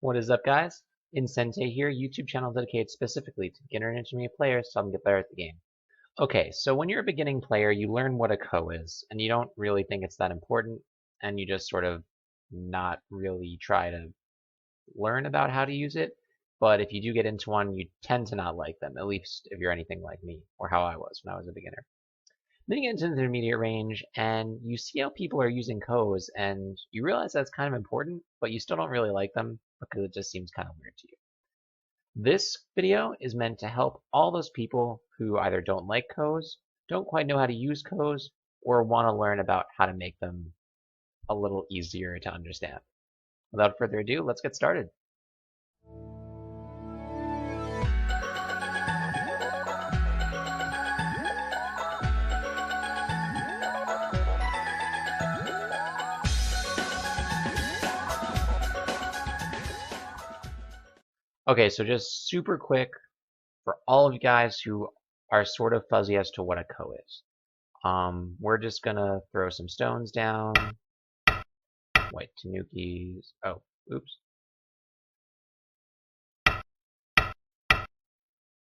What is up, guys? In Sente here, YouTube channel dedicated specifically to beginner and intermediate players to help them get better at the game. Okay, so when you're a beginning player, you learn what a co is, and you don't really think it's that important, and you just sort of not really try to learn about how to use it. But if you do get into one, you tend to not like them, at least if you're anything like me, or how I was when I was a beginner. Then you get into the intermediate range, and you see how people are using co's, and you realize that's kind of important, but you still don't really like them because it just seems kind of weird to you. This video is meant to help all those people who either don't like co's, don't quite know how to use co's, or want to learn about how to make them a little easier to understand. Without further ado, let's get started. Okay, so just super quick for all of you guys who are sort of fuzzy as to what a co is. We're just gonna throw some stones down. White tanukis. Oh, oops.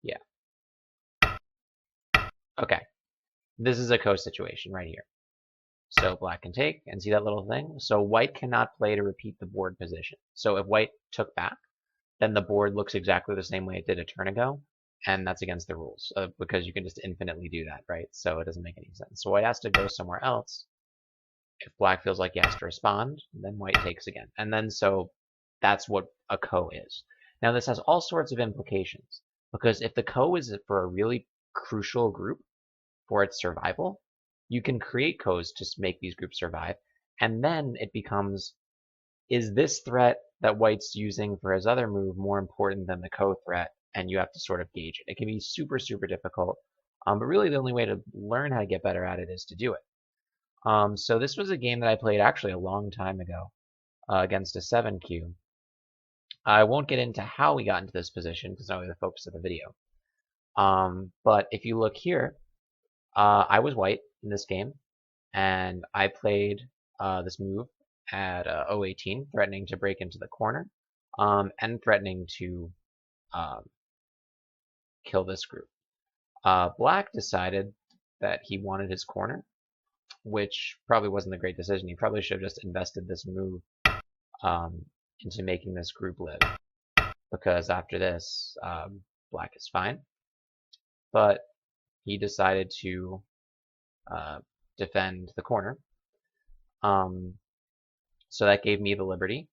Yeah. Okay. This is a co situation right here. So black can take, and see that little thing? So white cannot play to repeat the board position. So if white took back, then the board looks exactly the same way it did a turn ago, and that's against the rules, because you can just infinitely do that, right? So it doesn't make any sense. So white has to go somewhere else. If black feels like he has to respond, then white takes again. And then so that's what a co is. Now this has all sorts of implications, because if the co is for a really crucial group for its survival, you can create co's to make these groups survive, and then it becomes, is this threat that white's using for his other move more important than the co threat? And you have to sort of gauge it. It can be super, super difficult, but really the only way to learn how to get better at it is to do it. So this was a game that I played actually a long time ago against a 7Q. I won't get into how we got into this position because it's not really the focus of the video. But if you look here, I was white in this game, and I played this move at 018, threatening to break into the corner, and threatening to kill this group. Black decided that he wanted his corner, which probably wasn't a great decision. He probably should have just invested this move into making this group live, because after this, black is fine. But he decided to defend the corner. So that gave me the liberty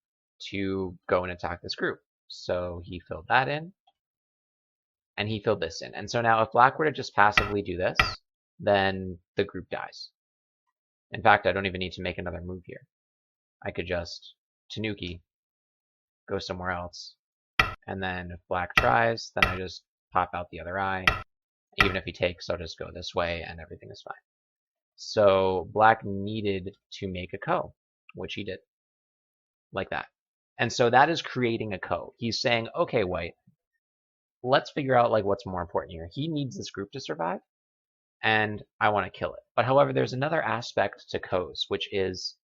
to go and attack this group. So he filled that in, and he filled this in. And so now if black were to just passively do this, then the group dies. In fact, I don't even need to make another move here. I could just tanuki, go somewhere else, and then if black tries, then I just pop out the other eye. Even if he takes, I'll just go this way and everything is fine. So black needed to make a co, which he did, like that. And so that is creating a co. He's saying, okay, white, let's figure out like what's more important here. He needs this group to survive, and I want to kill it. But however, there's another aspect to co's, which is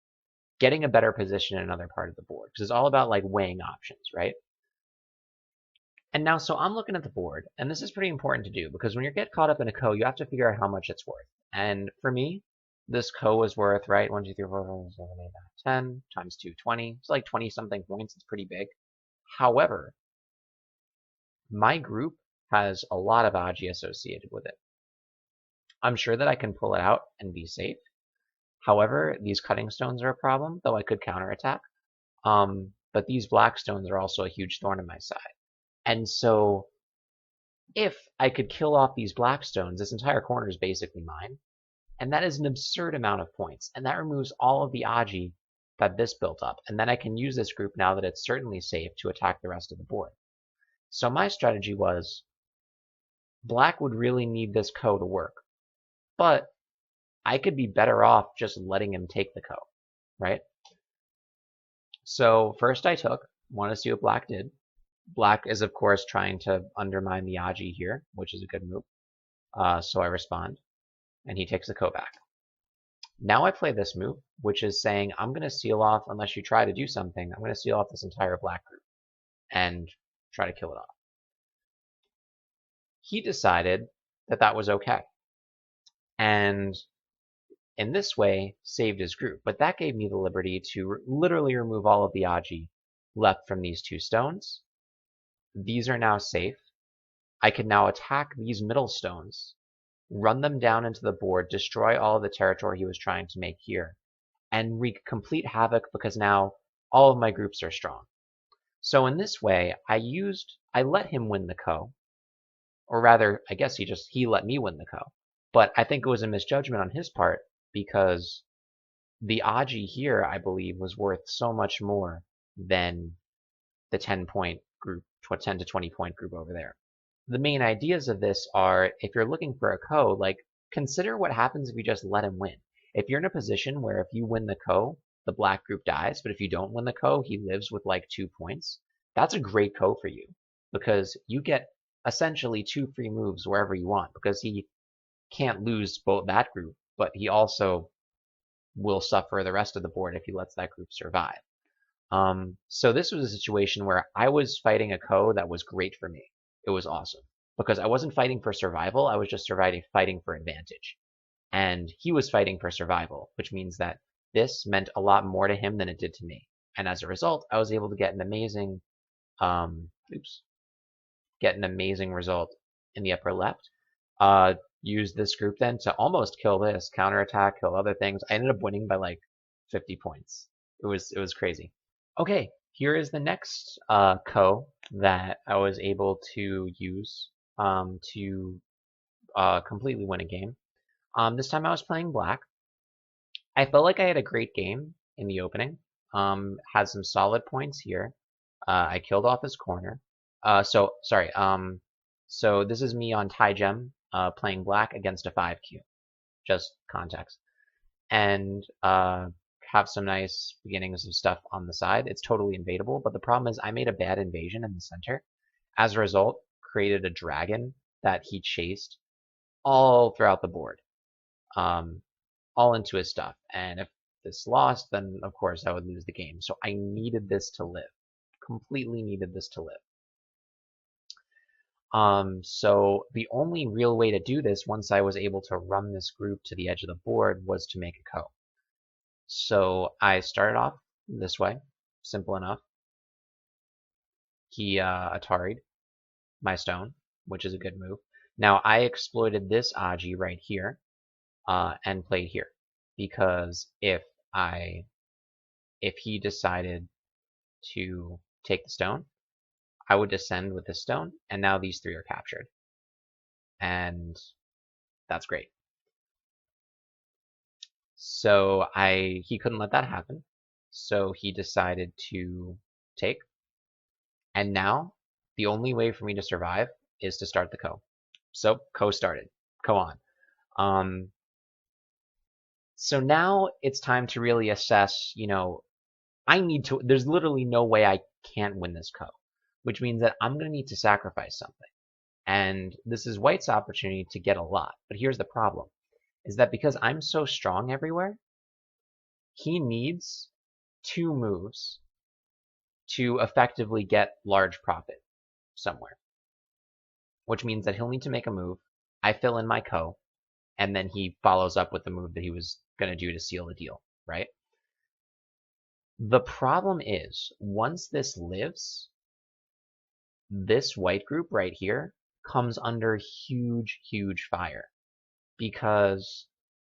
getting a better position in another part of the board, because it's all about like weighing options, right? And now, so I'm looking at the board, and this is pretty important to do, because when you get caught up in a co, you have to figure out how much it's worth. And for me, this co is worth, right, 1, 2, 3, 4, 5, 6, 7, 8, 9, 10 times 2, 20. It's like 20-something points. It's pretty big. However, my group has a lot of Aji associated with it. I'm sure that I can pull it out and be safe. However, these cutting stones are a problem, though I could counterattack. But these black stones are also a huge thorn in my side. And so if I could kill off these black stones, this entire corner is basically mine. And that is an absurd amount of points. And that removes all of the Aji that this built up. And then I can use this group now that it's certainly safe to attack the rest of the board. So my strategy was, black would really need this co to work. But I could be better off just letting him take the co, right? So first I want to see what black did. Black is, of course, trying to undermine the Aji here, which is a good move. So I respond, and he takes the ko back. Now I play this move, which is saying, I'm going to seal off, unless you try to do something, I'm going to seal off this entire black group. and try to kill it off. He decided that that was okay, and in this way saved his group. But that gave me the liberty to literally remove all of the Aji left from these 2 stones. These are now safe. I can now attack these middle stones, run them down into the board, destroy all of the territory he was trying to make here, and wreak complete havoc because now all of my groups are strong. So in this way, I let him win the Ko, or rather, I guess he let me win the Ko. But I think it was a misjudgment on his part because the Aji here, I believe, was worth so much more than the 10-point group, 10 to 20 point group over there. The main ideas of this are, if you're looking for a Ko, like, consider what happens if you just let him win. If you're in a position where if you win the Ko, the black group dies, but if you don't win the Ko, he lives with like 2 points. That's a great Ko for you because you get essentially 2 free moves wherever you want because he can't lose both that group, but he also will suffer the rest of the board if he lets that group survive. So this was a situation where I was fighting a Ko that was great for me. It was awesome because I wasn't fighting for survival. I was just fighting for advantage. And he was fighting for survival, which means that this meant a lot more to him than it did to me. And as a result, I was able to get an amazing, get an amazing result in the upper left. Use this group then to almost kill this, counterattack, kill other things. I ended up winning by like 50 points. It was crazy. Okay, here is the next Ko that I was able to use to completely win a game. This time I was playing black. I felt like I had a great game in the opening. Had some solid points here. I killed off his corner. So this is me on tie gem playing black against a 5Q. Just context. And have some nice beginnings of stuff on the side. It's totally invadable, but the problem is I made a bad invasion in the center. As a result, created a dragon that he chased all throughout the board. All into his stuff. And if this lost, then of course I would lose the game. So I needed this to live. Completely needed this to live. So the only real way to do this once I was able to run this group to the edge of the board was to make a Ko. So I started off this way, simple enough. He Atari'd my stone, which is a good move. Now I exploited this Aji right here and played here because if he decided to take the stone, I would descend with this stone, and now these 3 are captured. And that's great. So he couldn't let that happen. So he decided to take. And now the only way for me to survive is to start the Ko. So Ko started. Ko on. So now it's time to really assess, there's literally no way I can't win this Ko, which means that I'm going to need to sacrifice something. And this is white's opportunity to get a lot. But here's the problem, is that because I'm so strong everywhere, he needs 2 moves to effectively get large profit somewhere. Which means that he'll need to make a move, I fill in my Ko, and then he follows up with the move that he was going to do to seal the deal, right? The problem is, once this lives, this white group right here comes under huge, huge fire because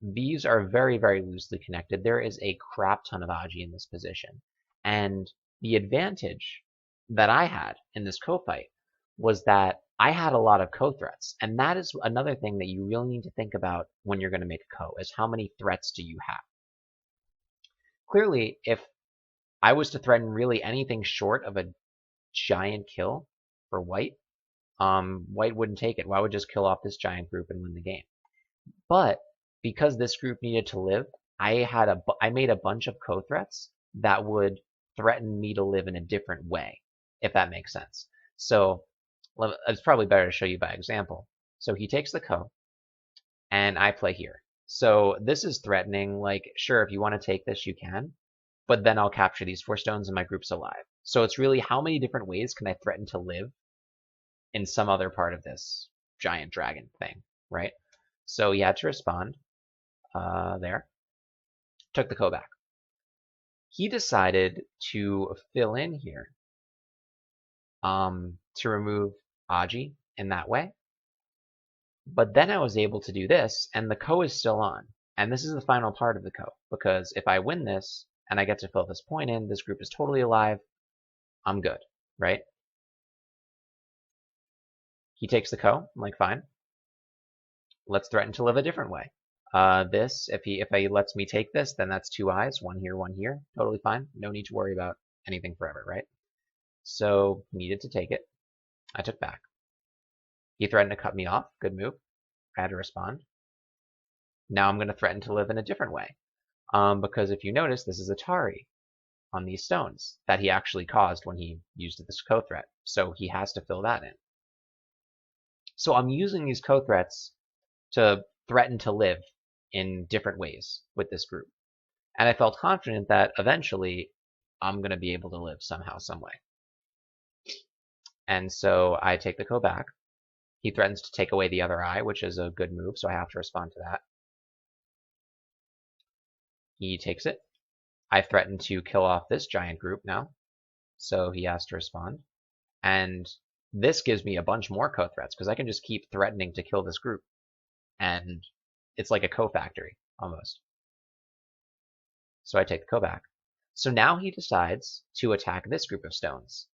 these are very, very loosely connected. There is a crap ton of Aji in this position. And the advantage that I had in this Ko fight was that I had a lot of Ko threats. And that is another thing that you really need to think about when you're going to make a Ko, is how many threats do you have? Clearly, if I was to threaten really anything short of a giant kill for white, white wouldn't take it. White would just kill off this giant group and win the game. But because this group needed to live, I made a bunch of Ko threats that would threaten me to live in a different way, if that makes sense. So it's probably better to show you by example. So he takes the Ko, and I play here. So this is threatening, like, sure, if you want to take this, you can, but then I'll capture these 4 stones and my group's alive. So it's really how many different ways can I threaten to live in some other part of this giant dragon thing, right? So he had to respond there. Took the ko back. He decided to fill in here to remove Aji in that way. But then I was able to do this, and the ko is still on. And this is the final part of the ko, because if I win this, and I get to fill this point in, this group is totally alive, I'm good, right? He takes the ko, I'm like, fine. Let's threaten to live a different way. This, if he lets me take this, then that's 2 eyes, 1 here, totally fine. No need to worry about anything forever, right? So he needed to take it. I took back. He threatened to cut me off. Good move. I had to respond. Now I'm going to threaten to live in a different way. Because if you notice, this is Atari on these stones that he actually caused when he used this co-threat. So he has to fill that in. So I'm using these co-threats to threaten to live in different ways with this group. And I felt confident that eventually I'm going to be able to live somehow, some way. And so I take the ko back. He threatens to take away the other eye, which is a good move, so I have to respond to that. He takes it. I threaten to kill off this giant group now, so he has to respond. And this gives me a bunch more co-threats, because I can just keep threatening to kill this group. And it's like a co-factory, almost. So I take the ko back. So now he decides to attack this group of stones.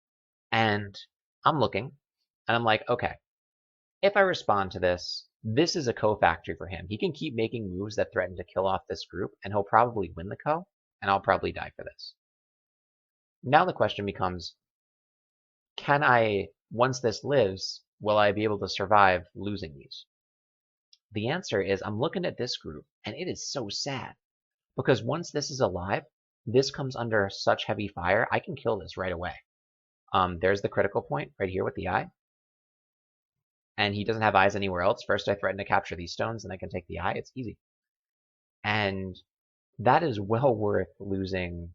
And I'm looking, and I'm like, okay, if I respond to this, this is a co-factory for him. He can keep making moves that threaten to kill off this group, and he'll probably win the ko, and I'll probably die for this. Now the question becomes, can I, once this lives, will I be able to survive losing these? The answer is I'm looking at this group, and it is so sad. Because once this is alive, this comes under such heavy fire, I can kill this right away. There's the critical point right here with the eye. And he doesn't have eyes anywhere else. First I threaten to capture these stones, and I can take the eye. It's easy. And that is well worth losing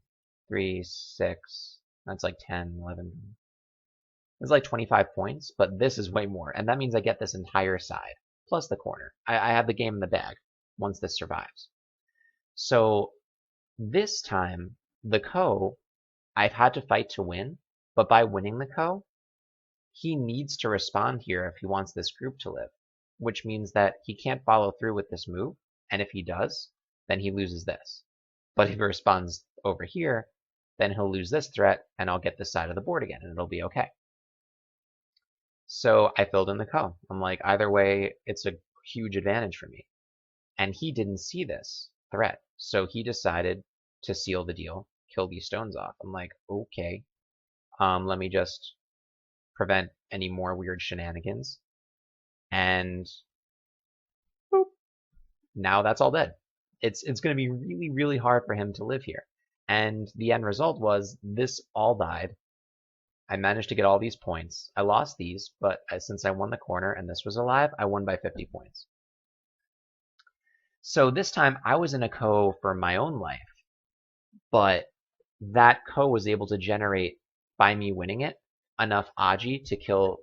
3, 6, that's like 10, 11. It's like 25 points, but this is way more. And that means I get this entire side, plus the corner. I have the game in the bag once this survives. So this time, the ko, I've had to fight to win, but by winning the ko, he needs to respond here if he wants this group to live, which means that he can't follow through with this move, and if he does, then he loses this. But if he responds over here, then he'll lose this threat, and I'll get this side of the board again, and it'll be okay. So I filled in the ko. I'm like, either way, it's a huge advantage for me. And he didn't see this threat, so he decided to seal the deal, kill these stones off. I'm like, okay, let me just prevent any more weird shenanigans. And boop, now that's all dead. It's going to be really, really hard for him to live here. And the end result was this all died. I managed to get all these points. I lost these, but since I won the corner and this was alive, I won by 50 points. So this time I was in a ko for my own life, but that ko was able to generate, by me winning it, enough Aji to kill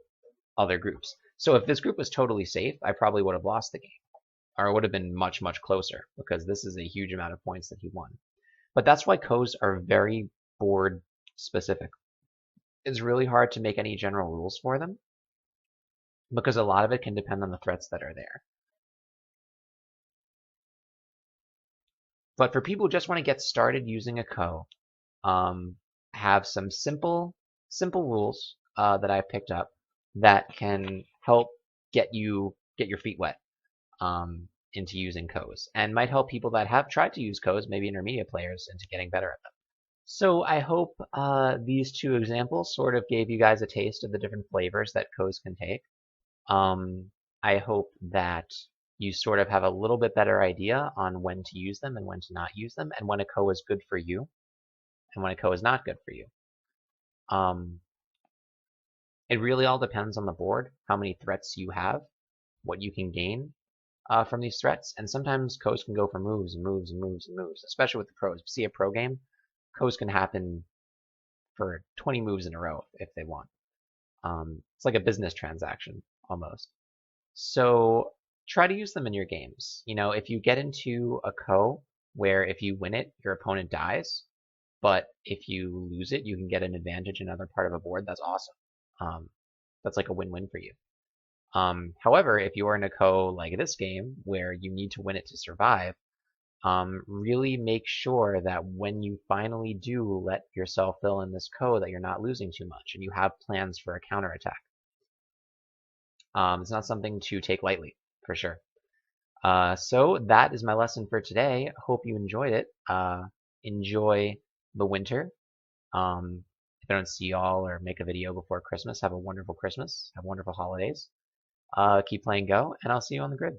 other groups. So if this group was totally safe, I probably would have lost the game. Or it would have been much, much closer, because this is a huge amount of points that he won. But that's why kos are very board specific. It's really hard to make any general rules for them, because a lot of it can depend on the threats that are there. But for people who just want to get started using a ko, have some simple rules that I've picked up that can help get your feet wet into using kos, and might help people that have tried to use kos, maybe intermediate players, into getting better at them. So I hope these two examples sort of gave you guys a taste of the different flavors that kos can take. I hope that you sort of have a little bit better idea on when to use them and when to not use them, and when a ko is good for you and when a ko is not good for you. It really all depends on the board, how many threats you have, what you can gain from these threats, and sometimes kos can go for moves and moves and moves and moves, especially with the pros. See a pro game, kos can happen for 20 moves in a row if they want. It's like a business transaction almost. So try to use them in your games. You know, if you get into a ko where if you win it, your opponent dies, but if you lose it, you can get an advantage in another part of a board, that's awesome. That's like a win-win for you. However, if you are in a ko like this game where you need to win it to survive, really make sure that when you finally do let yourself fill in this ko that you're not losing too much and you have plans for a counterattack. It's not something to take lightly, for sure. So that is my lesson for today. Hope you enjoyed it. Enjoy the winter. If I don't see y'all or make a video before Christmas, have a wonderful Christmas. Have wonderful holidays. Keep playing Go, and I'll see you on the grid.